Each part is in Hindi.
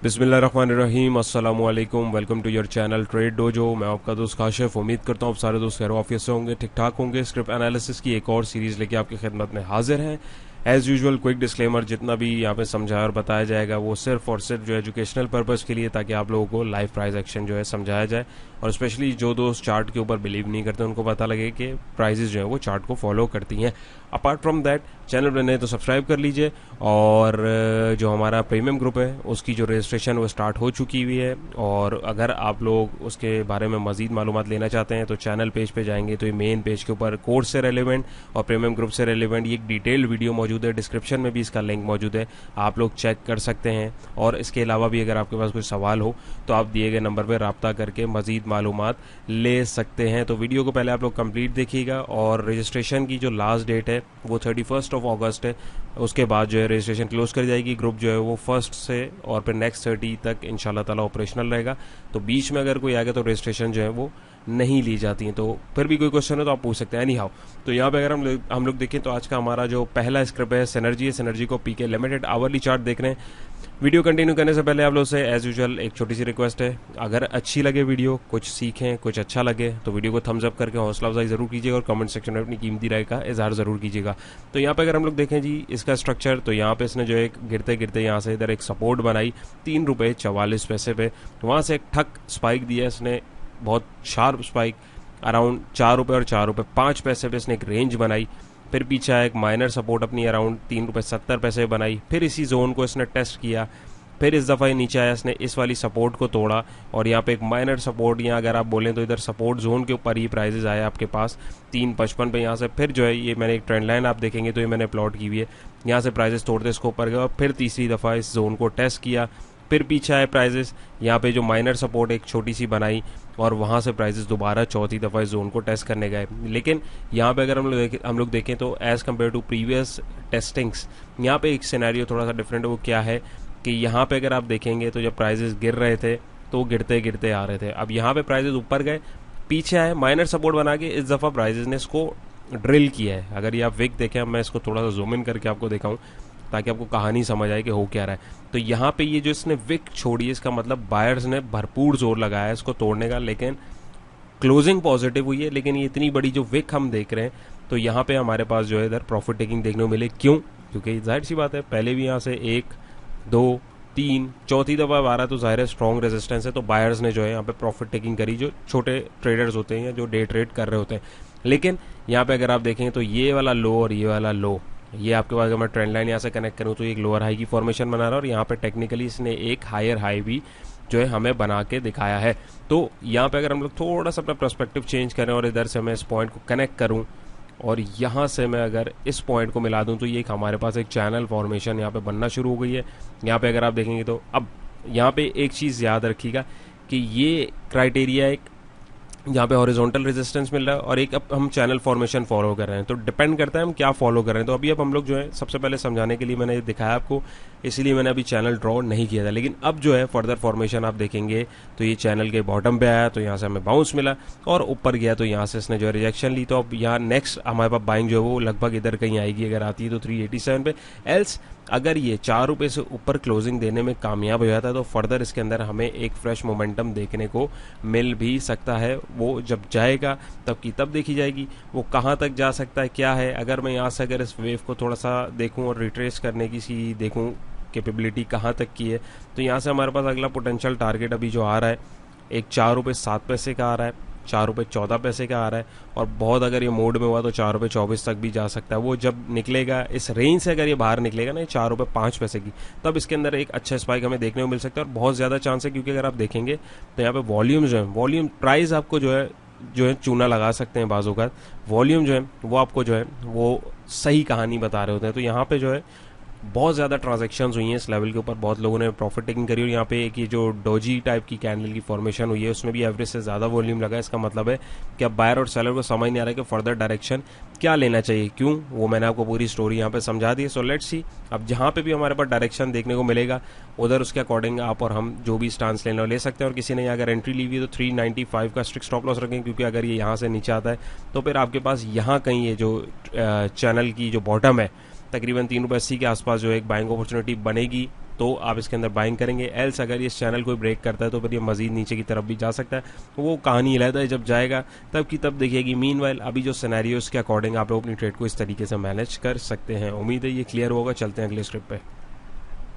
बिस्मिल्लाहिर्रहमानिर्रहीम, अस्सलामुअलैकुम। Welcome to your channel Trade Dojo. मैं आपका दोस्त काशिफ। उम्मीद करता हूँ आप सारे दोस्त खैर ऑफिस से होंगे, ठीक ठाक होंगे। स्क्रिप्ट एनालिसिस की एक और सीरीज़ लेके आपकी खिदमत में हाजिर हैं। एज़ यूजुअल क्विक डिस्क्लेमर, जितना भी यहाँ पे समझाया और बताया जाएगा वो सिर्फ और सिर्फ जो एजुकेशनल पर्पज़ के लिए, ताकि आप लोगों को लाइव प्राइस एक्शन जो है समझाया जाए, और स्पेशली जो दोस्त चार्ट के ऊपर बिलीव नहीं करते उनको पता लगे कि प्राइजेज जो है वो चार्ट को फॉलो करती हैं। अपार्ट फ्रॉम दैट, चैनल बने तो सब्सक्राइब कर लीजिए, और जो हमारा प्रीमियम ग्रुप है उसकी जो रजिस्ट्रेशन वो स्टार्ट हो चुकी हुई है। और अगर आप लोग उसके बारे में मज़ीद मालूमात लेना चाहते हैं तो चैनल पेज पे जाएंगे तो ये मेन पेज के ऊपर कोर्स से रेलिवेंट और प्रीमियम ग्रुप से रेलिवेंट ये एक डिटेल्ड वीडियो मौजूद है। डिस्क्रिप्शन में भी इसका लिंक मौजूद है, आप लोग चेक कर सकते हैं। और इसके अलावा भी अगर आपके पास कोई सवाल हो तो आप दिए गए नंबर पर रब्ता करके मज़ीद मालूमात ले सकते हैं। तो वीडियो को पहले आप लोग कंप्लीट देखिएगा, और रजिस्ट्रेशन की जो लास्ट डेट है वो 31 अगस्त है। उसके बाद जो है रजिस्ट्रेशन क्लोज कर जाएगी। ग्रुप जो है वो 1 से और फिर नेक्स्ट 30 तक इंशाल्लाह ताला ऑपरेशनल रहेगा। तो बीच में अगर कोई आ गया तो रजिस्ट्रेशन जो है वो नहीं ली जाती है। तो फिर भी कोई क्वेश्चन है तो आप पूछ सकते हैं एनी हाउ। तो यहाँ पे अगर हम लोग देखें तो आज का हमारा जो पहला स्क्रिप्ट है सिनर्जी है। सिनर्जी को पीके लिमिटेड आवरली चार्ट देख रहे हैं। वीडियो कंटिन्यू करने से पहले आप लोग से एज यूजुअल एक छोटी सी रिक्वेस्ट है, अगर अच्छी लगे वीडियो, कुछ सीखें, कुछ अच्छा लगे तो वीडियो को थम्स अप करके हौसला अफजाई जरूर कीजिएगा, और कमेंट सेक्शन में अपनी कीमती राय का इजहार जरूर कीजिएगा। तो यहाँ पे अगर हम लोग देखें जी इसका स्ट्रक्चर, तो यहाँ पे इसने जो एक गिरते गिरते यहाँ से इधर एक सपोर्ट बनाई ₹3.44 पे, वहाँ से एक ठक स्पाइक दिया इसने, बहुत शार्प स्पाइक, अराउंड ₹4 और ₹4.05 पे इसने एक रेंज बनाई। फिर पीछे एक माइनर सपोर्ट अपनी अराउंड ₹3.70 बनाई। फिर इसी जोन को इसने टेस्ट किया। फिर इस दफ़ा नीचे आया, इसने इस वाली सपोर्ट को तोड़ा, और यहाँ पे एक माइनर सपोर्ट, यहाँ अगर आप बोलें तो इधर सपोर्ट जोन के ऊपर ही प्राइजेज आए आपके पास 3.55 पे। यहाँ से फिर जो है ये मैंने एक ट्रेंड लाइन आप देखेंगे तो ये मैंने प्लॉट की हुई है। यहाँ से प्राइजेस तोड़ते इसको ऊपर गया, फिर तीसरी दफ़ा इस जोन को टेस्ट किया। फिर पीछे आए प्राइजेस, यहाँ पे जो माइनर सपोर्ट एक छोटी सी बनाई, और वहाँ से प्राइजेस दोबारा चौथी दफ़ा इस जोन को टेस्ट करने गए। लेकिन यहाँ पे अगर हम लोग देखें तो as compared to previous testings, यहाँ पे एक सिनेरियो थोड़ा सा डिफरेंट है। वो क्या है कि यहाँ पे अगर आप देखेंगे तो जब प्राइजेस गिर रहे थे तो गिरते गिरते आ रहे थे। अब यहाँ पे प्राइजेस ऊपर गए, पीछे आए, माइनर सपोर्ट बना के इस दफ़ा प्राइजेस ने इसको ड्रिल किया है। अगर ये आप विक देखें, मैं इसको थोड़ा सा जूम इन करके आपको दिखाऊं ताकि आपको कहानी समझ आए कि हो क्या रहा है। तो यहाँ पे ये जो इसने विक छोड़ी है, इसका मतलब बायर्स ने भरपूर जोर लगाया है इसको तोड़ने का, लेकिन क्लोजिंग पॉजिटिव हुई है। लेकिन ये इतनी बड़ी जो विक हम देख रहे हैं, तो यहाँ पे हमारे पास जो है इधर प्रॉफिट टेकिंग देखने को मिले। क्यों? क्योंकि जाहिर सी बात है, पहले भी यहाँ से 1, 2, 3, चौथी दफ़ा आ रहा है, तो जाहिर है स्ट्रॉन्ग रेजिस्टेंस है। तो बायर्स ने जो है यहाँ पे प्रॉफिट टेकिंग करी, जो छोटे ट्रेडर्स होते हैं या जो डे ट्रेड कर रहे होते हैं। लेकिन यहाँ पे अगर आप देखें तो ये वाला लो और ये वाला लो, ये आपके पास अगर मैं ट्रेंड लाइन यहाँ से कनेक्ट करूँ तो एक लोअर हाई की फॉर्मेशन बना रहा है, और यहाँ पे टेक्निकली इसने एक हायर हाई भी जो है हमें बना के दिखाया है। तो यहाँ पे अगर हम लोग थोड़ा सा अपना पर्सपेक्टिव चेंज करें और इधर से मैं इस पॉइंट को कनेक्ट करूँ और यहाँ से मैं अगर इस पॉइंट को मिला दूँ, तो ये हमारे पास एक चैनल फॉर्मेशन यहाँ पे बनना शुरू हो गई है। यहाँ पे अगर आप देखेंगे तो अब यहाँ पे एक चीज़ याद रखिएगा कि ये क्राइटेरिया एक यहाँ पे हॉरिजॉन्टल रेजिस्टेंस मिल रहा है, और एक अब हम चैनल फॉर्मेशन फॉलो कर रहे हैं। तो डिपेंड करता है हम क्या फॉलो कर रहे हैं। तो अभी अब हम लोग जो है सबसे पहले समझाने के लिए मैंने दिखाया आपको, इसलिए मैंने अभी चैनल ड्रॉ नहीं किया था। लेकिन अब जो है फर्दर फॉर्मेशन आप देखेंगे तो ये चैनल के बॉटम पे आया, तो यहाँ से हमें बाउंस मिला, और ऊपर गया तो यहाँ से इसने जो है रिजेक्शन ली। तो अब यहाँ नेक्स्ट हमारे पास बाइंग जो है वो लगभग इधर कहीं आएगी, अगर आती है तो 387 पे। एल्स अगर ये ₹4 से ऊपर क्लोजिंग देने में कामयाब हो जाता है तो फर्दर इसके अंदर हमें एक फ्रेश मोमेंटम देखने को मिल भी सकता है। वो जब जाएगा तब की तब देखी जाएगी, वो कहाँ तक जा सकता है, क्या है। अगर मैं यहाँ से अगर इस वेव को थोड़ा सा देखूँ और रिट्रेस करने की सी देखूँ कैपेबिलिटी कहाँ तक की है, तो यहाँ से हमारे पास अगला पोटेंशियल टारगेट अभी जो आ रहा है एक ₹4.07 का आ रहा है, ₹4.14 का आ रहा है, और बहुत अगर ये मोड में हुआ तो ₹4.24 तक भी जा सकता है। वो जब निकलेगा इस रेंज से, अगर ये बाहर निकलेगा ना ₹4.05 की, तब इसके अंदर एक अच्छा स्पाइक हमें देखने को मिल सकता है। और बहुत ज़्यादा चांस है, क्योंकि अगर आप देखेंगे तो यहाँ पे वॉल्यूम जो है, वॉल्यूम प्राइस आपको जो है चूना लगा सकते हैं बाजू का, वॉल्यूम जो है वो आपको जो है वो सही कहानी बता रहे होते हैं। तो यहाँ पे जो है बहुत ज़्यादा ट्रांजैक्शंस हुई हैं इस लेवल के ऊपर, बहुत लोगों ने प्रॉफिट टेकिंग करी। और यहाँ पे एक ये जो डोजी टाइप की कैंडल की फॉर्मेशन हुई है उसमें भी एवरेज से ज़्यादा वॉल्यूम लगा है। इसका मतलब है कि अब बायर और सेलर को समझ नहीं आ रहा है कि फर्दर डायरेक्शन क्या लेना चाहिए। क्यों? वो मैंने आपको पूरी स्टोरी यहाँ पे समझा दी है। सो लेट्स सी, अब जहाँ पे भी हमारे पास डायरेक्शन देखने को मिलेगा उधर उसके अकॉर्डिंग आप और हम जो भी स्टांस लेना ले सकते हैं। और किसी ने अगर एंट्री ली हुई है तो 395 का स्ट्रिक्ट स्टॉप लॉस रखें, क्योंकि अगर ये यहाँ से नीचे आता है तो फिर आपके पास यहाँ कहीं ये जो चैनल की जो बॉटम है तकरीबन ₹3.80 के आसपास जो एक बाइंग अपॉर्चुनिटी बनेगी। तो आप इसके अंदर बाइंग करेंगे। एल्स अगर ये इस चैनल को ब्रेक करता है तो फिर ये मजीद नीचे की तरफ भी जा सकता है, तो वो कहानी अलग है, जब जाएगा तब की तब देखिएगी। मीनवाइल अभी जो सिनेरियोस के अकॉर्डिंग आप लोग अपनी ट्रेड को इस तरीके से मैनेज कर सकते हैं। उम्मीद है ये क्लियर होगा। चलते हैं अगले स्क्रिप्ट पे।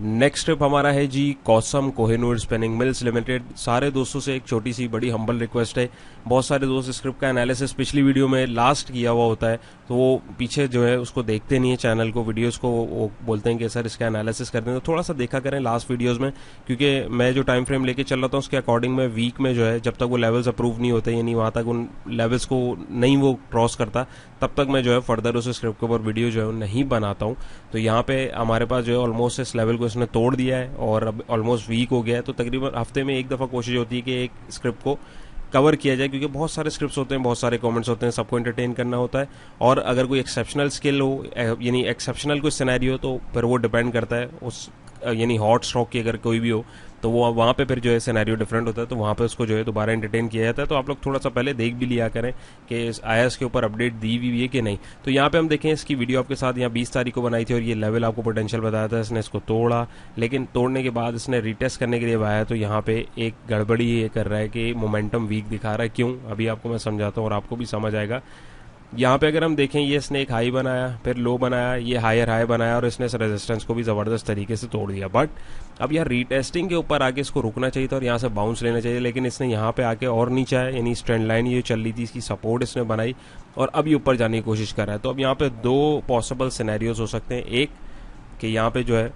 नेक्स्ट स्क्रिप्ट हमारा है जी कॉसम कोहिनूर स्पिनिंग मिल्स लिमिटेड। सारे दोस्तों से एक छोटी सी बड़ी हम्बल रिक्वेस्ट है, बहुत सारे दोस्त स्क्रिप्ट का एनालिसिस पिछली वीडियो में लास्ट किया हुआ होता है, तो वो पीछे जो है उसको देखते नहीं है चैनल को, वीडियोस को, वो बोलते हैं कि सर इसका एनालिसिस करते हैं, तो थोड़ा सा देखा करें लास्ट वीडियोस में, क्योंकि मैं जो टाइम फ्रेम लेके चल रहा था उसके अकॉर्डिंग में वीक में जो है जब तक वो लेवल्स अप्रूव नहीं होते, यानी वहाँ तक उन लेवल्स को नहीं वो क्रॉस करता, तब तक मैं जो है फर्दर उस स्क्रिप्ट के ऊपर वीडियो जो है नहीं बनाता हूँ। तो यहाँ पे हमारे पास जो है ऑलमोस्ट इस लेवल को इसने तोड़ दिया है और अब ऑलमोस्ट वीक हो गया है, तो तकरीबन हफ्ते में एक दफ़ा कोशिश होती है कि एक स्क्रिप्ट को कवर किया जाए, क्योंकि बहुत सारे स्क्रिप्ट्स होते हैं, बहुत सारे कमेंट्स होते हैं, सबको एंटरटेन करना होता है। और अगर कोई एक्सेप्शनल स्किल हो, यानी एक्सेप्शनल कोई सिनेरियो हो, तो फिर वो डिपेंड करता है उस यानी हॉट स्टॉक की अगर कोई भी हो, तो वो वहाँ पे फिर जो है सिनेरियो डिफरेंट होता है, तो वहाँ पे उसको जो है दोबारा एंटरटेन किया जाता है। तो आप लोग थोड़ा सा पहले देख भी लिया करें कि आया इसके ऊपर अपडेट दी हुई है कि नहीं। तो यहाँ पे हम देखें इसकी वीडियो आपके साथ यहाँ 20 तारीख को बनाई थी और ये लेवल आपको पोटेंशियल बताया था, इसने इसको तोड़ा, लेकिन तोड़ने के बाद इसने रीटेस्ट करने के लिए आया, तो यहाँ पे एक गड़बड़ी ये कर रहा है कि मोमेंटम वीक दिखा रहा है। क्यों, अभी आपको मैं समझाता हूँ और आपको भी समझ आएगा। यहाँ पे अगर हम देखें, ये इसने एक हाई बनाया, फिर लो बनाया, ये हायर हाई बनाया और इसने इस रेजिस्टेंस को भी ज़बरदस्त तरीके से तोड़ दिया। बट अब यहाँ रीटेस्टिंग के ऊपर आके इसको रुकना चाहिए था और यहाँ से बाउंस लेना चाहिए, लेकिन इसने यहाँ पे आके और नीचे आया, यानी स्ट्रेंड लाइन ये चल रही थी, इसकी सपोर्ट इसने बनाई और अब ये ऊपर जाने की कोशिश कर रहा है। तो अब यहाँ पे दो पॉसिबल सिनेरियोज हो सकते हैं। एक कि यहाँ पे जो है,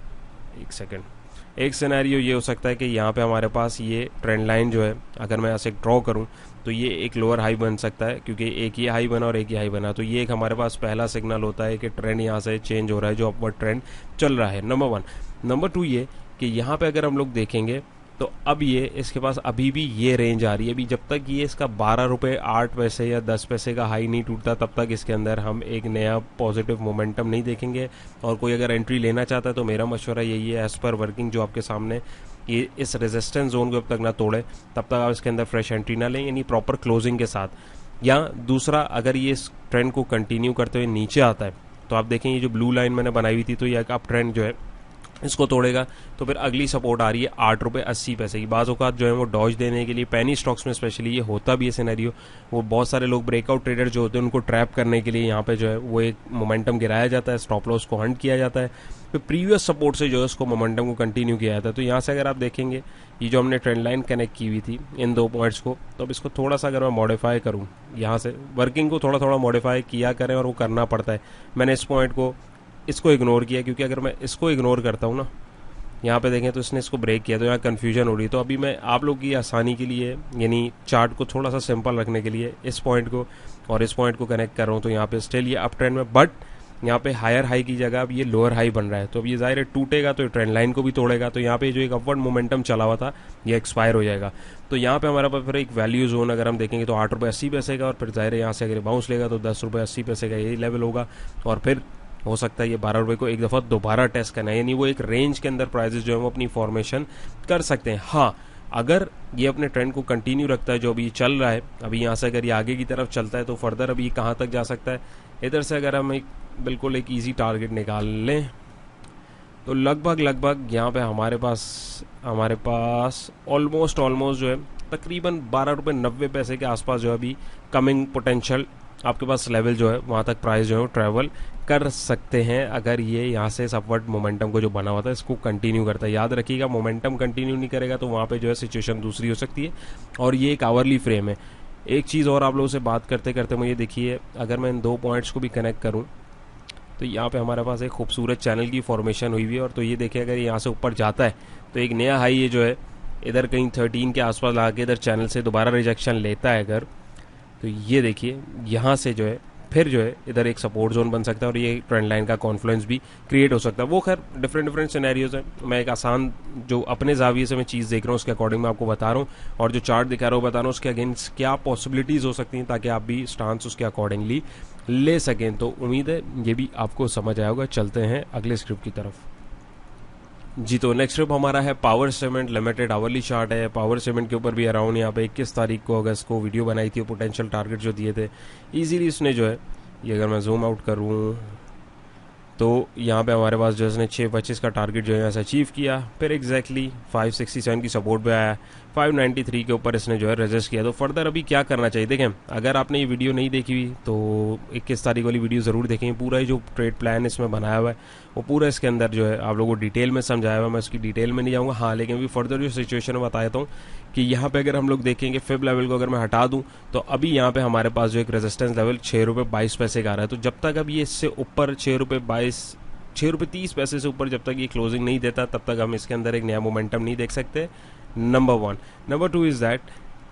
एक सिनेरियो ये हो सकता है कि यहाँ पे हमारे पास ये ट्रेंड लाइन जो है, अगर मैं ऐसे ड्रॉ करूँ तो ये एक लोअर हाई बन सकता है, क्योंकि एक ये हाई बना और एक ये हाई बना, तो ये एक हमारे पास पहला सिग्नल होता है कि ट्रेंड यहाँ से चेंज हो रहा है, जो अपवर्ड ट्रेंड चल रहा है, नंबर 1। नंबर 2 ये कि यहाँ पे अगर हम लोग देखेंगे तो अब ये इसके पास अभी भी ये रेंज आ रही है। अभी जब तक ये इसका 12 रुपये 8 पैसे या 10 पैसे का हाई नहीं टूटता, तब तक इसके अंदर हम एक नया पॉजिटिव मोमेंटम नहीं देखेंगे। और कोई अगर एंट्री लेना चाहता है तो मेरा मशवरा यही है, एज पर वर्किंग जो आपके सामने, ये इस रेजिस्टेंस जोन को जब तक ना तोड़े तब तक आप इसके अंदर फ्रेश एंट्री ना लें, यानी प्रॉपर क्लोजिंग के साथ। या दूसरा, अगर ये इस ट्रेंड को कंटिन्यू करते हुए नीचे आता है, तो आप देखें ये जो ब्लू लाइन मैंने बनाई हुई थी, तो ये आप ट्रेंड जो है इसको तोड़ेगा, तो फिर अगली सपोर्ट आ रही है 8 रुपये 80 पैसे की। बाज़ औक़ात जो है वो डॉज देने के लिए पेनी स्टॉक्स में स्पेशली ये होता भी है सिनेरियो, वो बहुत सारे लोग ब्रेकआउट ट्रेडर जो होते हैं उनको ट्रैप करने के लिए यहाँ पे जो है वो एक मोमेंटम गिराया जाता है, स्टॉप लॉस को हंट किया जाता है, फिर प्रीवियस सपोर्ट से जो है उसको मोमेंटम को कंटिन्यू किया जाता है। तो यहाँ से अगर आप देखेंगे ये जो हमने ट्रेंड लाइन कनेक्ट की हुई थी इन दो पॉइंट्स को, तो अब इसको थोड़ा सा अगर मैं मॉडिफाई करूँ, यहाँ से वर्किंग को थोड़ा थोड़ा मॉडिफाई किया करें, और वो करना पड़ता है। मैंने इस पॉइंट को इसको इग्नोर किया, क्योंकि अगर मैं इसको इग्नोर करता हूँ ना, यहाँ पे देखें तो इसने इसको ब्रेक किया, तो यहाँ कन्फ्यूजन हो रही है। तो अभी मैं आप लोग की आसानी के लिए, यानी चार्ट को थोड़ा सा सिंपल रखने के लिए, इस पॉइंट को और इस पॉइंट को कनेक्ट कर रहा हूँ। तो यहाँ पे स्टिल ये अप ट्रेंड में, बट यहाँ पे हायर हाई की जगह अब ये लोअर हाई बन रहा है, तो अब ये जाहिर है टूटेगा तो ट्रेंड लाइन को भी तोड़ेगा, तो यहाँ पे जो एक अपवर्ड मोमेंटम चला हुआ था ये एक्सपायर हो जाएगा। तो यहाँ पे हमारे पास फिर एक वैल्यू जोन अगर हम देखेंगे तो 8 रुपये 80 पैसे का, और फिर जाहिर है यहाँ से अगर बाउंस लेगा तो 10 रुपये 80 पैसे का यही लेवल होगा, और फिर हो सकता है ये 12 रुपये को एक दफ़ा दोबारा टेस्ट करना है, यानी वो एक रेंज के अंदर प्राइजेस जो है वो अपनी फॉर्मेशन कर सकते हैं। हाँ, अगर ये अपने ट्रेंड को कंटिन्यू रखता है जो अभी चल रहा है, अभी यहाँ से अगर ये आगे की तरफ चलता है तो फर्दर अभी कहाँ तक जा सकता है, इधर से अगर हम एक बिल्कुल एक ईजी टारगेट निकाल लें तो लगभग यहाँ पे हमारे पास ऑलमोस्ट जो है तकरीबन 12 रुपये 90 पैसे के आसपास जो है अभी कमिंग पोटेंशियल आपके पास लेवल जो है वहाँ तक प्राइस जो है ट्रैवल कर सकते हैं, अगर ये यहाँ से इस अपवर्ड मोमेंटम को जो बना हुआ था इसको कंटिन्यू करता है। याद रखिएगा, मोमेंटम कंटिन्यू नहीं करेगा तो वहाँ पे जो है सिचुएशन दूसरी हो सकती है, और ये एक आवरली फ्रेम है। एक चीज़ और आप लोगों से बात करते करते मुझे देखिए, अगर मैं इन दो पॉइंट्स को भी कनेक्ट करूँ तो यहाँ पे हमारे पास एक खूबसूरत चैनल की फॉर्मेशन हुई हुई है, और तो ये देखिए अगर यहाँ से ऊपर जाता है तो एक नया हाई ये जो है इधर कहीं 13 के आसपास ला के इधर चैनल से दोबारा रिजेक्शन लेता है अगर, तो ये देखिए यहाँ से जो है फिर जो है इधर एक सपोर्ट जोन बन सकता है और ये ट्रेंड लाइन का कॉन्फ्लुएंस भी क्रिएट हो सकता है। वो खैर डिफरेंट सिनेरियोज हैं, मैं एक आसान जो अपने जाविये से मैं चीज़ देख रहा हूँ उसके अकॉर्डिंग मैं आपको बता रहा हूँ, और जो चार्ट दिखा रहा हूँ बता रहा हूँ उसके अगेंस्ट क्या पॉसिबिलिटीज़ हो सकती हैं ताकि आप भी स्टांस उसके अकॉर्डिंगली ले सकें। तो उम्मीद है ये भी आपको समझ आया होगा। चलते हैं अगले स्क्रिप्ट की तरफ जी। तो नेक्स्ट स्क्रिप्ट हमारा है power cement limited, hourly chart है। पावर सीमेंट के ऊपर भी अराउंड यहाँ पे 21 तारीख को अगस्त को वीडियो बनाई थी, पोटेंशियल टारगेट जो दिए थे इजीली उसने जो है, ये अगर मैं जूम आउट करूँ तो यहाँ पे हमारे पास जो है इसने 6.25 का टारगेट जो है ऐसा अचीव किया, फिर एग्जैक्टली 567 की सपोर्ट पे आया, 593 के ऊपर इसने जो है रेजिस्ट किया। तो फर्दर अभी क्या करना चाहिए, देखें अगर आपने ये वीडियो नहीं देखी हुई तो 21 तारीख वाली वीडियो ज़रूर देखें। पूरा ही जो ट्रेड प्लान इसमें बनाया हुआ है वो पूरा इसके अंदर जो है आप लोगों को डिटेल में समझाया हुआ है। मैं उसकी डिटेल में नहीं जाऊँगा, हाँ, लेकिन अभी फर्दर जो सिचुएशन में बताता हूँ कि यहाँ पे अगर हम लोग देखेंगे फिब लेवल को अगर मैं हटा दूँ तो अभी यहाँ पे हमारे पास जो एक रेजिस्टेंस लेवल 6 रुपये 22 पैसे का आ रहा है। तो जब तक अब ये इससे ऊपर 6 रुपये 30 पैसे से ऊपर जब तक ये क्लोजिंग नहीं देता तब तक हम इसके अंदर एक नया मोमेंटम नहीं देख सकते, नंबर 1। नंबर 2 इज़ दैट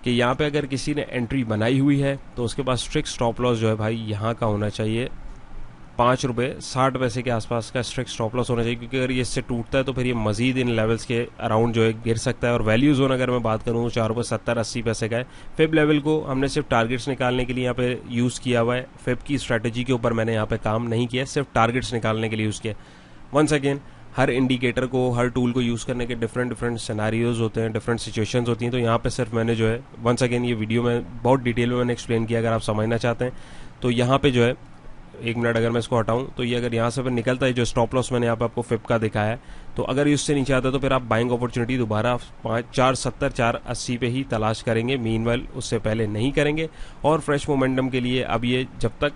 कि यहाँ पे अगर किसी ने एंट्री बनाई हुई है तो उसके पास स्ट्रिक्ट स्टॉप लॉस जो है भाई यहाँ का होना चाहिए 5 रुपये 60 पैसे के आसपास का स्ट्रिक्ट स्टॉप लॉस होना चाहिए, क्योंकि अगर ये इससे टूटता है तो फिर ये मजीद इन लेवल्स के अराउंड जो है गिर सकता है। और वैल्यू जोन अगर मैं बात करूँ 4 रुपये 70-80 पैसे का है। फिब लेवल को हमने सिर्फ टारगेट्स निकालने के लिए यहाँ पे यूज़ किया हुआ है, फिब की स्ट्रैटेजी के ऊपर मैंने यहाँ पे काम नहीं किया, सिर्फ टारगेट्स निकालने के लिए यूज़ किया। वंस अगेन हर इंडिकेटर को, हर टूल को यूज़ करने के डिफरेंट सिनेरियोज होते हैं, डिफरेंट सिचुएशंस होती हैं। तो यहाँ पे सिर्फ मैंने जो है वंस अगेन ये वीडियो में बहुत डिटेल में मैंने एक्सप्लेन किया, अगर आप समझना चाहते हैं तो यहाँ पे जो है 1 मिनट अगर मैं इसको हटाऊं तो ये अगर यहाँ से फिर निकलता है, जो स्टॉप लॉस मैंने यहाँ पे आपको फिब का दिखाया है, तो अगर ये उससे नीचे आता है तो फिर आप बाइंग अपॉर्चुनिटी दोबारा 470 480 पे ही तलाश करेंगे, मीनवाइल उससे पहले नहीं करेंगे। और फ्रेश मोमेंटम के लिए अब ये जब तक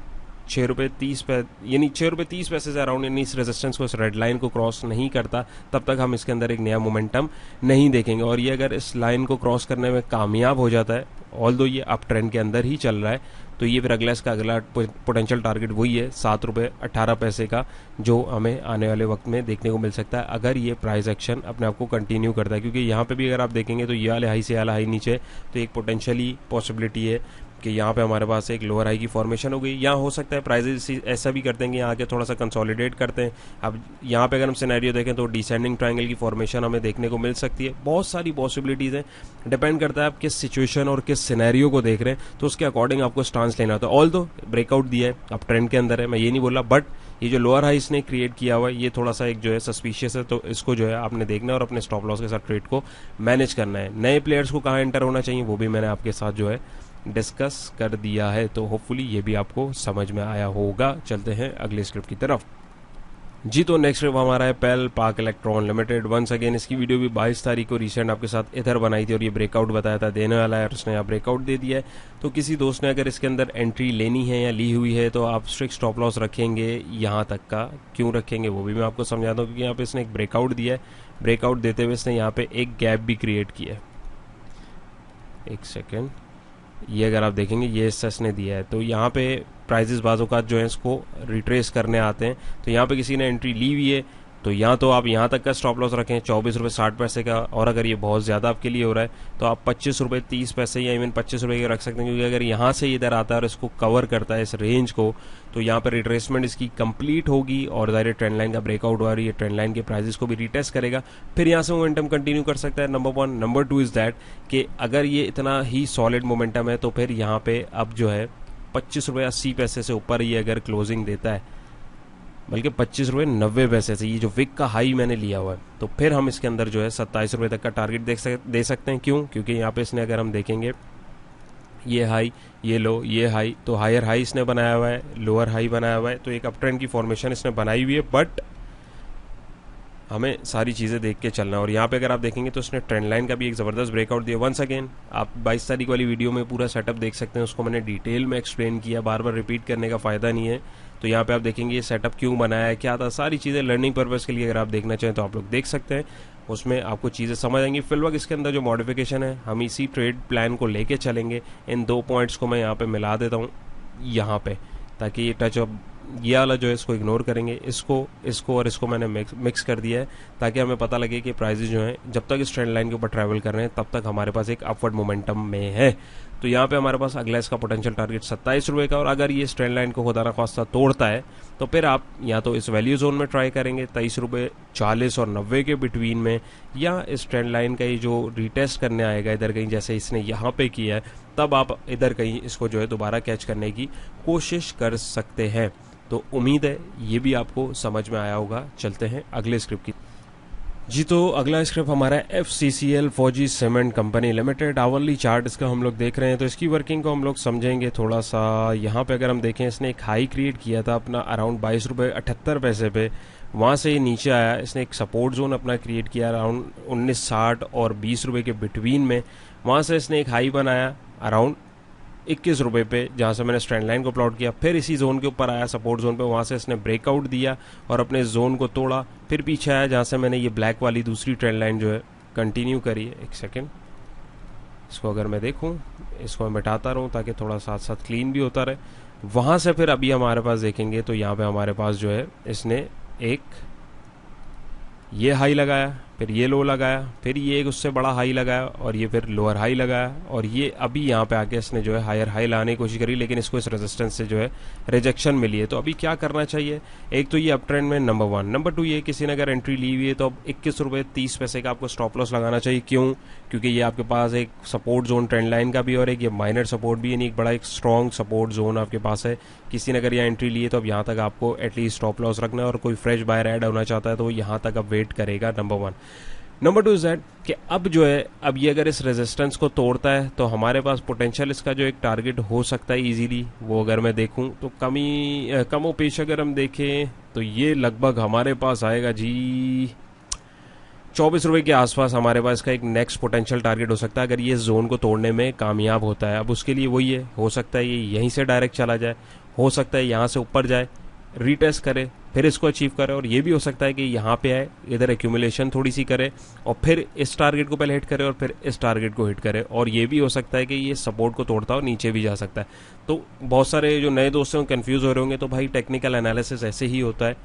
6 रुपये 30 यानी 6 रुपये 30 पैसे से अराउंड यानी इस रेजिस्टेंस को, इस रेड लाइन को क्रॉस नहीं करता तब तक हम इसके अंदर एक नया मोमेंटम नहीं देखेंगे। और ये अगर इस लाइन को क्रॉस करने में कामयाब हो जाता है, ऑल्दो ये अप ट्रेंड के अंदर ही चल रहा है, तो ये फिर अगला इसका अगला पोटेंशियल टारगेट वही है 7 रुपये 18 पैसे का, जो हमें आने वाले वक्त में देखने को मिल सकता है अगर ये प्राइस एक्शन अपने आप को कंटिन्यू करता है। क्योंकि यहाँ पे भी अगर आप देखेंगे तो ये वाले हाई से वाला हाई नीचे, तो एक पोटेंशियली पॉसिबिलिटी है कि यहाँ पे हमारे पास एक लोअर हाई की फॉर्मेशन हो गई। यहाँ हो सकता है प्राइजेस ऐसा भी करते हैं कि यहाँ आके थोड़ा सा कंसोलिडेट करते हैं। अब यहाँ पे अगर हम सिनेरियो देखें तो डिसेंडिंग ट्रायंगल की फॉर्मेशन हमें देखने को मिल सकती है। बहुत सारी पॉसिबिलिटीज़ हैं, डिपेंड करता है आप किस सिचुएशन और किस सिनेरियो को देख रहे हैं, तो उसके अकॉर्डिंग आपको स्टांस लेना होता है। ऑल दो ब्रेकआउट दिया है, अब ट्रेंड के अंदर है, मैं ये नहीं बोला, बट ये जो लोअर हाई इसने क्रिएट किया हुआ है ये थोड़ा सा एक जो है सस्पिशियस है, तो इसको जो है आपने देखना है और अपने स्टॉप लॉस के साथ ट्रेड को मैनेज करना है। नए प्लेयर्स को कहाँ एंटर होना चाहिए वो भी मैंने आपके साथ जो है डिस्कस कर दिया है, तो होपफुली ये भी आपको समझ में आया होगा। चलते हैं अगले स्क्रिप्ट की तरफ जी। तो नेक्स्ट स्क्रिप्ट हमारा है पेल पाक इलेक्ट्रॉन लिमिटेड। वंस अगेन इसकी वीडियो भी 22 तारीख को रिसेंट आपके साथ इधर बनाई थी और ये ब्रेकआउट बताया था देने वाला है, और उसने यहाँ ब्रेकआउट दे दिया है। तो किसी दोस्त ने अगर इसके अंदर एंट्री लेनी है या ली हुई है तो आप स्ट्रिक्ट स्टॉप लॉस रखेंगे यहाँ तक का, क्यों रखेंगे वो भी मैं आपको समझाता हूँ। क्योंकि यहाँ पे इसने एक ब्रेकआउट दिया है, ब्रेकआउट देते हुए इसने यहाँ पे एक गैप भी क्रिएट किया है। एक सेकेंड, ये अगर आप देखेंगे ये एस ने दिया है, तो यहाँ पे प्राइजेस बाजों का जो है इसको रिट्रेस करने आते हैं। तो यहाँ पे किसी ने एंट्री ली हुई है तो यहाँ तो आप यहाँ तक का स्टॉप लॉस रखें 24 रुपये 60 पैसे का, और अगर ये बहुत ज़्यादा आपके लिए हो रहा है तो आप 25 रुपये 30 पैसे या इवन 25 रुपये के रख सकते हैं। क्योंकि अगर यहाँ से इधर आता है और इसको कवर करता है इस रेंज को, तो यहाँ पर रिट्रेसमेंट इसकी कंप्लीट होगी और ज़ाहिर ट्रेंड लाइन का ब्रेकआउट हुआ, ये ट्रेंड लाइन के प्राइजेस को भी रिटेस्ट करेगा, फिर यहाँ से मोमेंटम कंटिन्यू कर सकता है, नंबर 1। नंबर 2 इज़ दैट कि अगर ये इतना ही सॉलिड मोमेंटम है तो फिर यहाँ पे अब जो है 25 रुपये 80 पैसे से ऊपर ये अगर क्लोजिंग देता है, बल्कि 25 रुपये 90 पैसे से, ये जो विक का हाई मैंने लिया हुआ है, तो फिर हम इसके अंदर जो है 27 रुपये तक का टारगेट दे सकते हैं। क्यों? क्योंकि यहाँ पे इसने अगर हम देखेंगे ये हाई, ये लो, ये हाई, तो हायर हाई इसने बनाया हुआ है, लोअर हाई बनाया हुआ है, तो एक अप ट्रेंड की फॉर्मेशन इसने बनाई हुई है, बट हमें सारी चीज़ें देख के चलना है। और यहाँ पे अगर आप देखेंगे तो उसने ट्रेंड लाइन का भी एक ज़बरदस्त ब्रेकआउट दिया। वंस अगेन आप 22 तारीख वाली वीडियो में पूरा सेटअप देख सकते हैं, उसको मैंने डिटेल में एक्सप्लेन किया, बार बार रिपीट करने का फ़ायदा नहीं है। तो यहाँ पे आप देखेंगे ये सेटअप क्यों बनाया है, क्या था, सारी चीज़ें लर्निंग पर्पज़ के लिए अगर आप देखना चाहें तो आप लोग देख सकते हैं, उसमें आपको चीज़ें समझ आएंगी। फिलहाल इसके अंदर जो मॉडिफिकेशन है हम इसी ट्रेड प्लान को लेके चलेंगे। इन 2 पॉइंट्स को मैं यहाँ पे मिला देता हूँ यहाँ पे, ताकि ये टच ऑफ ये वाला जो है इसको इग्नोर करेंगे, इसको और इसको मैंने मिक्स कर दिया है, ताकि हमें पता लगे कि प्राइजेज जो हैं जब तक इस ट्रेंड लाइन के ऊपर ट्रैवल कर रहे हैं तब तक हमारे पास एक अपवर्ड मोमेंटम में है। तो यहाँ पे हमारे पास अगला इसका पोटेंशियल टारगेट 27 रुपये का, और अगर ये इस ट्रेंड लाइन को खुदा ना खास्ता तोड़ता है तो फिर आप या तो इस वैल्यू जोन में ट्राई करेंगे 23 रुपये 40 और 90 के बिटवीन में, या इस ट्रेंड लाइन का ये जो रिटेस्ट करने आएगा इधर कहीं, जैसे इसने यहाँ पे किया है, तब आप इधर कहीं इसको जो है दोबारा कैच करने की कोशिश कर सकते हैं। तो उम्मीद है ये भी आपको समझ में आया होगा। चलते हैं अगले स्क्रिप्ट की। जी, तो अगला स्क्रिप्ट हमारा FCCL फौजी cement company limited. Hourly chart इसका हम लोग देख रहे हैं, तो इसकी वर्किंग को हम लोग समझेंगे थोड़ा सा। यहाँ पे अगर हम देखें, इसने एक हाई क्रिएट किया था अपना अराउंड 22 रुपये 78 पैसे पे। वहाँ से ये नीचे आया, इसने एक सपोर्ट जोन अपना क्रिएट किया अराउंड 19.60 और 20 रुपये के बिटवीन में। वहाँ से इसने एक हाई बनाया अराउंड 21 रुपये पे, जहाँ से मैंने स्ट्रेंड लाइन को प्लॉट किया। फिर इसी जोन के ऊपर आया सपोर्ट जोन पे, वहाँ से इसने ब्रेकआउट दिया और अपने जोन को तोड़ा। फिर पीछे आया, जहाँ से मैंने ये ब्लैक वाली दूसरी ट्रेंड लाइन जो है कंटिन्यू करी है। एक सेकेंड, इसको अगर मैं देखूँ, इसको मैं मिटाता रहूँ ताकि थोड़ा साथ साथ क्लीन भी होता रहे। वहाँ से फिर अभी हमारे पास देखेंगे तो यहाँ पे हमारे पास जो है इसने एक ये हाई लगाया, फिर ये लो लगाया, फिर ये एक उससे बड़ा हाई लगाया और ये फिर लोअर हाई लगाया, और ये अभी यहाँ पे आके इसने जो है हायर हाई लाने की कोशिश करी, लेकिन इसको इस रेजिस्टेंस से जो है रिजेक्शन मिली है। तो अभी क्या करना चाहिए, एक तो ये अप ट्रेंड में नंबर 1, नंबर 2 ये किसी ने अगर एंट्री ली हुई है तो अब 21 रुपये 30 पैसे का आपको स्टॉप लॉस लगाना चाहिए। क्यों? क्योंकि ये आपके पास एक सपोर्ट जोन ट्रेंड लाइन का भी और एक ये माइनर सपोर्ट भी, यानी एक बड़ा एक स्ट्रॉन्ग सपोर्ट जोन आपके पास है। किसी ने अगर यहाँ एंट्री ली है तो अब यहाँ तक आपको एटलीस्ट स्टॉप लॉस रखना है, और कोई फ्रेश बायर ऐड होना चाहता है तो यहाँ तक अब वेट करेगा, नंबर 1। नंबर 2 इज दैट कि अब जो है, अब ये अगर इस रेजिस्टेंस को तोड़ता है तो हमारे पास पोटेंशियल इसका जो एक टारगेट हो सकता है इजीली, वो अगर मैं देखूं तो कमो पेश अगर हम देखें तो ये लगभग हमारे पास आएगा जी 24 रुपये के आसपास। हमारे पास इसका एक नेक्स्ट पोटेंशियल टारगेट हो सकता है अगर ये जोन को तोड़ने में कामयाब होता है। अब उसके लिए वही है, हो सकता है ये यहीं से डायरेक्ट चला जाए, हो सकता है यहाँ से ऊपर जाए, रीटेस्ट करे, फिर इसको अचीव करे, और ये भी हो सकता है कि यहाँ पे आए, इधर एक्यूमुलेशन थोड़ी सी करे और फिर इस टारगेट को पहले हिट करे और फिर इस टारगेट को हिट करे, और ये भी हो सकता है कि ये सपोर्ट को तोड़ता हो नीचे भी जा सकता है। तो बहुत सारे जो नए दोस्त हैं कंफ्यूज हो रहे होंगे, तो भाई टेक्निकल एनालिसिस ऐसे ही होता है,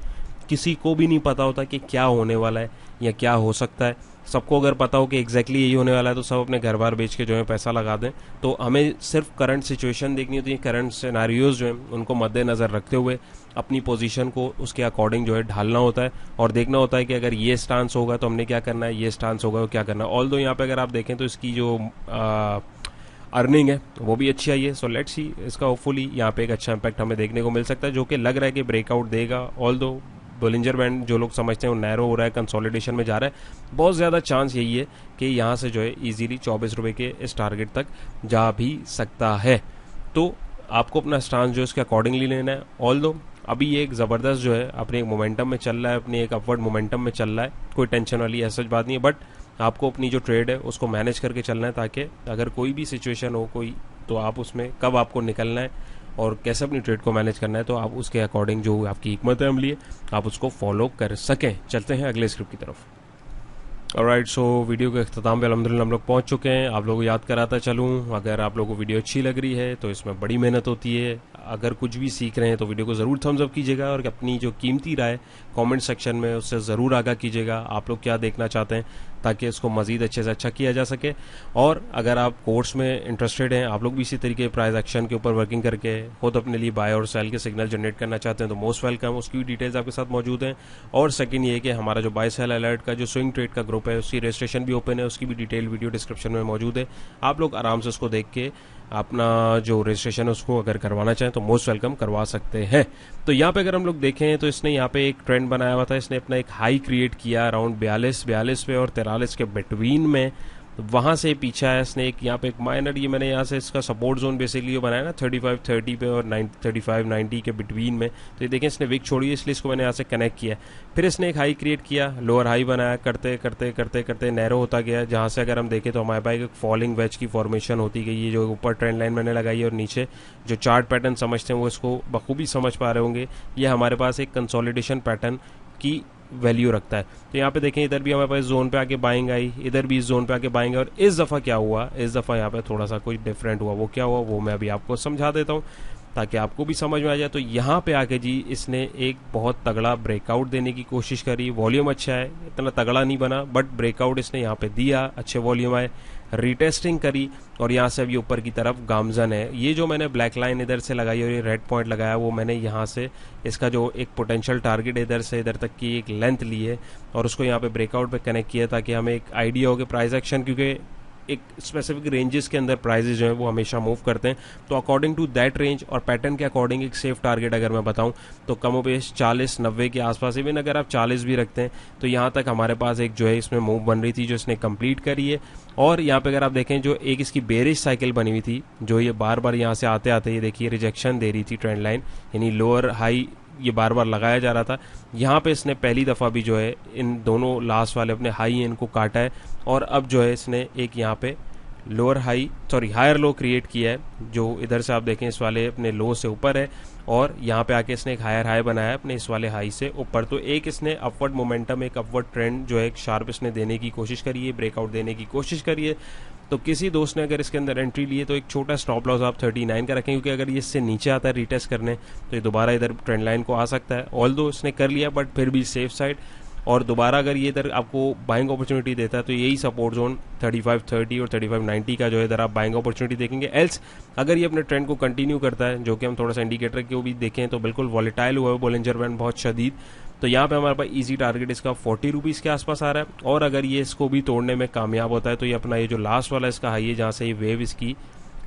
किसी को भी नहीं पता होता कि क्या होने वाला है या क्या हो सकता है। सबको अगर पता हो कि एग्जैक्टली यही होने वाला है तो सब अपने घर बार बेच के जो है पैसा लगा दें। तो हमें सिर्फ करंट सिचुएशन देखनी होती है, करंट सिनेरियोज जो हैं उनको मद्देनज़र रखते हुए अपनी पोजीशन को उसके अकॉर्डिंग जो है ढालना होता है, और देखना होता है कि अगर ये स्टांस होगा तो हमने क्या करना है, ये स्टांस होगा तो क्या करना है। ऑल्दो यहाँ पे अगर आप देखें तो इसकी जो अर्निंग है वो भी अच्छी आई है। सो लेट्स सी, इसका होपफुली यहाँ पे एक अच्छा इंपैक्ट हमें देखने को मिल सकता है, जो कि लग रहा है कि ब्रेकआउट देगा। ऑल्दो बोलिंजर बैंड जो लोग समझते हैं वो नैरो हो रहा है, कंसोलिडेशन में जा रहा है, बहुत ज़्यादा चांस यही है कि यहाँ से जो है इजीली 24 रुपये के इस टारगेट तक जा भी सकता है। तो आपको अपना स्टांस जो इसके अकॉर्डिंगली लेना है। ऑल्दो अभी ये एक ज़बरदस्त जो है अपने एक मोमेंटम में चल रहा है, अपनी एक अपवर्ड मोमेंटम में चल रहा है, कोई टेंशन वाली ऐसा बात नहीं है, बट आपको अपनी जो ट्रेड है उसको मैनेज करके चलना है, ताकि अगर कोई भी सिचुएशन हो कोई, तो आप उसमें कब आपको निकलना है और कैसे अपनी ट्रेड को मैनेज करना है, तो आप उसके अकॉर्डिंग जो आपकी हिकमत है अमली है आप उसको फॉलो कर सकें। चलते हैं अगले स्क्रिप्ट की तरफ। ऑलराइट, सो वीडियो के अख्ताम पे अल्हम्दुलिल्लाह हम लोग पहुंच चुके हैं। आप लोगों को याद कराता चलूं, अगर आप लोगों को वीडियो अच्छी लग रही है तो इसमें बड़ी मेहनत होती है। अगर कुछ भी सीख रहे हैं तो वीडियो को ज़रूर थम्स अप कीजिएगा, और अपनी जो कीमती राय कमेंट सेक्शन में उससे ज़रूर आगाह कीजिएगा, आप लोग क्या देखना चाहते हैं, ताकि इसको मज़ीद अच्छे से अच्छा किया जा सके। और अगर आप कोर्स में इंटरेस्टेड हैं, आप लोग भी इसी तरीके प्राइस एक्शन के ऊपर वर्किंग करके खुद अपने लिए बाय और सेल के सिग्नल जनरेट करना चाहते हैं, तो मोस्ट वेलकम, उसकी भी डिटेल्स आपके साथ मौजूद हैं। और सेकंड ये कि हमारा जो बाय सेल अलर्ट का जो स्विंग ट्रेड का ग्रुप है उसकी रजिस्ट्रेशन भी ओपन है, उसकी भी डिटेल वीडियो डिस्क्रिप्शन में मौजूद है। आप लोग आराम से उसको देख के अपना जो रजिस्ट्रेशन है उसको अगर करवाना चाहें तो मोस्ट वेलकम करवा सकते हैं। तो यहाँ पे अगर हम लोग देखें तो इसने यहाँ पे एक ट्रेंड बनाया हुआ था, इसने अपना एक हाई क्रिएट किया अराउंड 42 पे और 43 के बिटवीन में। वहाँ से पीछा है इसने एक यहाँ पे एक माइनर, ये मैंने यहाँ से इसका सपोर्ट जोन बेसिकली बनाया ना 35-30 पे और 35-90 के बिटवीन में। तो ये देखें इसने विक छोड़ी है, इसलिए इसको मैंने यहाँ से कनेक्ट किया। फिर इसने एक हाई क्रिएट किया, लोअर हाई बनाया, करते करते करते करते नैरो होता गया, जहाँ से अगर हम देखें तो हमारे पास एक फॉलिंग वेज की फॉर्मेशन होती गई। ये जो ऊपर ट्रेंड लाइन मैंने लगाई है और नीचे जो चार्ट पैटर्न समझते हैं वो इसको बखूबी समझ पा रहे होंगे। ये हमारे पास एक कंसोलिडेशन पैटर्न की वैल्यू रखता है। तो यहाँ पे देखें इधर भी हमारे पास जोन पे आके बाइंग आई, इधर भी इस जोन पे आके बाइंग आई, और इस दफ़ा क्या हुआ, इस दफ़ा यहाँ पे थोड़ा सा कुछ डिफरेंट हुआ। वो क्या हुआ वो मैं अभी आपको समझा देता हूँ ताकि आपको भी समझ में आ जाए। तो यहाँ पे आके जी इसने एक बहुत तगड़ा ब्रेकआउट देने की कोशिश करी। वॉल्यूम अच्छा है, इतना तगड़ा नहीं बना, बट ब्रेकआउट इसने यहाँ पे दिया, अच्छे वॉल्यूम आए, रीटेस्टिंग करी, और यहाँ से अभी ऊपर की तरफ गामजन है। ये जो मैंने ब्लैक लाइन इधर से लगाई और ये रेड पॉइंट लगाया, वो मैंने यहाँ से इसका जो एक पोटेंशियल टारगेट इधर से इधर तक की एक लेंथ ली है और उसको यहाँ पे ब्रेकआउट पे कनेक्ट किया, ताकि हमें एक आइडिया हो कि प्राइस एक्शन, क्योंकि एक स्पेसिफिक रेंजेस के अंदर प्राइजेज जो है वो हमेशा मूव करते हैं। तो अकॉर्डिंग टू दैट रेंज और पैटर्न के अकॉर्डिंग एक सेफ टारगेट अगर मैं बताऊं तो कमोबेश 40-90 के आसपास, इवन अगर आप 40 भी रखते हैं तो यहाँ तक हमारे पास एक जो है इसमें मूव बन रही थी जो इसने कंप्लीट करी है। और यहाँ पे अगर आप देखें जो एक इसकी बेरिश साइकिल बनी हुई थी, जो ये बार बार यहाँ से आते आते ये देखिए रिजेक्शन दे रही थी ट्रेंड लाइन, यानी लोअर हाई ये बार बार लगाया जा रहा था। यहाँ पे इसने पहली दफ़ा भी जो है इन दोनों लास्ट वाले अपने हाई इनको काटा है और अब जो है इसने एक यहाँ पे हायर लो क्रिएट किया है, जो इधर से आप देखें इस वाले अपने लो से ऊपर है और यहाँ पे आके इसने एक हायर हाई बनाया है अपने इस वाले हाई से ऊपर। तो एक इसने अपवर्ड मोमेंटम, एक अपवर्ड ट्रेंड जो है एक शार्प इसने देने की कोशिश करी है, ब्रेकआउट देने की कोशिश करी है। तो किसी दोस्त ने अगर इसके अंदर एंट्री ली है तो एक छोटा स्टॉप लॉस आप 39 का रखें, क्योंकि अगर ये इससे नीचे आता है रीटेस्ट करने तो ये दोबारा इधर ट्रेंड लाइन को आ सकता है। ऑल्दो इसने कर लिया बट फिर भी सेफ साइड, और दोबारा अगर ये इधर आपको बाइंग अपॉर्चुनिटी देता है तो यही सपोर्ट जोन 3530 और 3590 का जो है इधर आप बाइंग अपॉर्चुनिटी देखेंगे। एल्स अगर ये अपने ट्रेंड को कंटिन्यू करता है, जो कि हम थोड़ा सा इंडिकेटर को भी देखें तो बिल्कुल वॉलेटाइल हुआ है बोलिंजर बैंड बहुत शदीद, तो यहाँ पे हमारे पास इजी टारगेट इसका 40 रुपीज़ के आसपास आ रहा है। और अगर ये इसको भी तोड़ने में कामयाब होता है तो ये अपना ये जो लास्ट वाला इसका हाई है जहाँ से ये वेव इसकी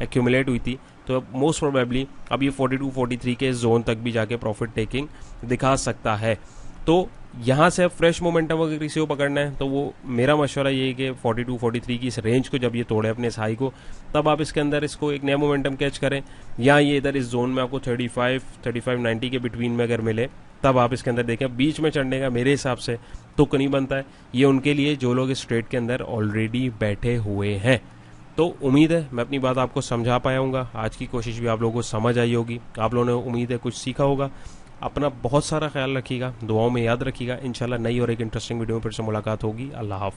एक्यूमुलेट हुई थी, तो मोस्ट प्रोबेबली अब ये 42-43 के जोन तक भी जाके प्रॉफिट टेकिंग दिखा सकता है। तो यहाँ से अब फ्रेश मोमेंटम अगर किसी को पकड़ना है तो वो मेरा मशवरा ये है कि 42-43 की इस रेंज को जब ये तोड़े अपने इस हाई को, तब आप इसके अंदर इसको एक नया मोमेंटम कैच करें, या ये इधर इस जोन में आपको 35-90 के बिटवीन में अगर मिले तब आप इसके अंदर देखें। बीच में चढ़ने का मेरे हिसाब से तुक नहीं बनता है, ये उनके लिए जो लोग इस ट्रेड के अंदर ऑलरेडी बैठे हुए हैं। तो उम्मीद है मैं अपनी बात आपको समझा पाया हूँगा, आज की कोशिश भी आप लोगों को समझ आई होगी, आप लोगों ने उम्मीद है कुछ सीखा होगा। अपना बहुत सारा ख्याल रखिएगा, दुआओं में याद रखिएगा। इंशाल्लाह नई और एक इंटरेस्टिंग वीडियो में फिर से मुलाकात होगी। अल्लाह हाफ़िज़।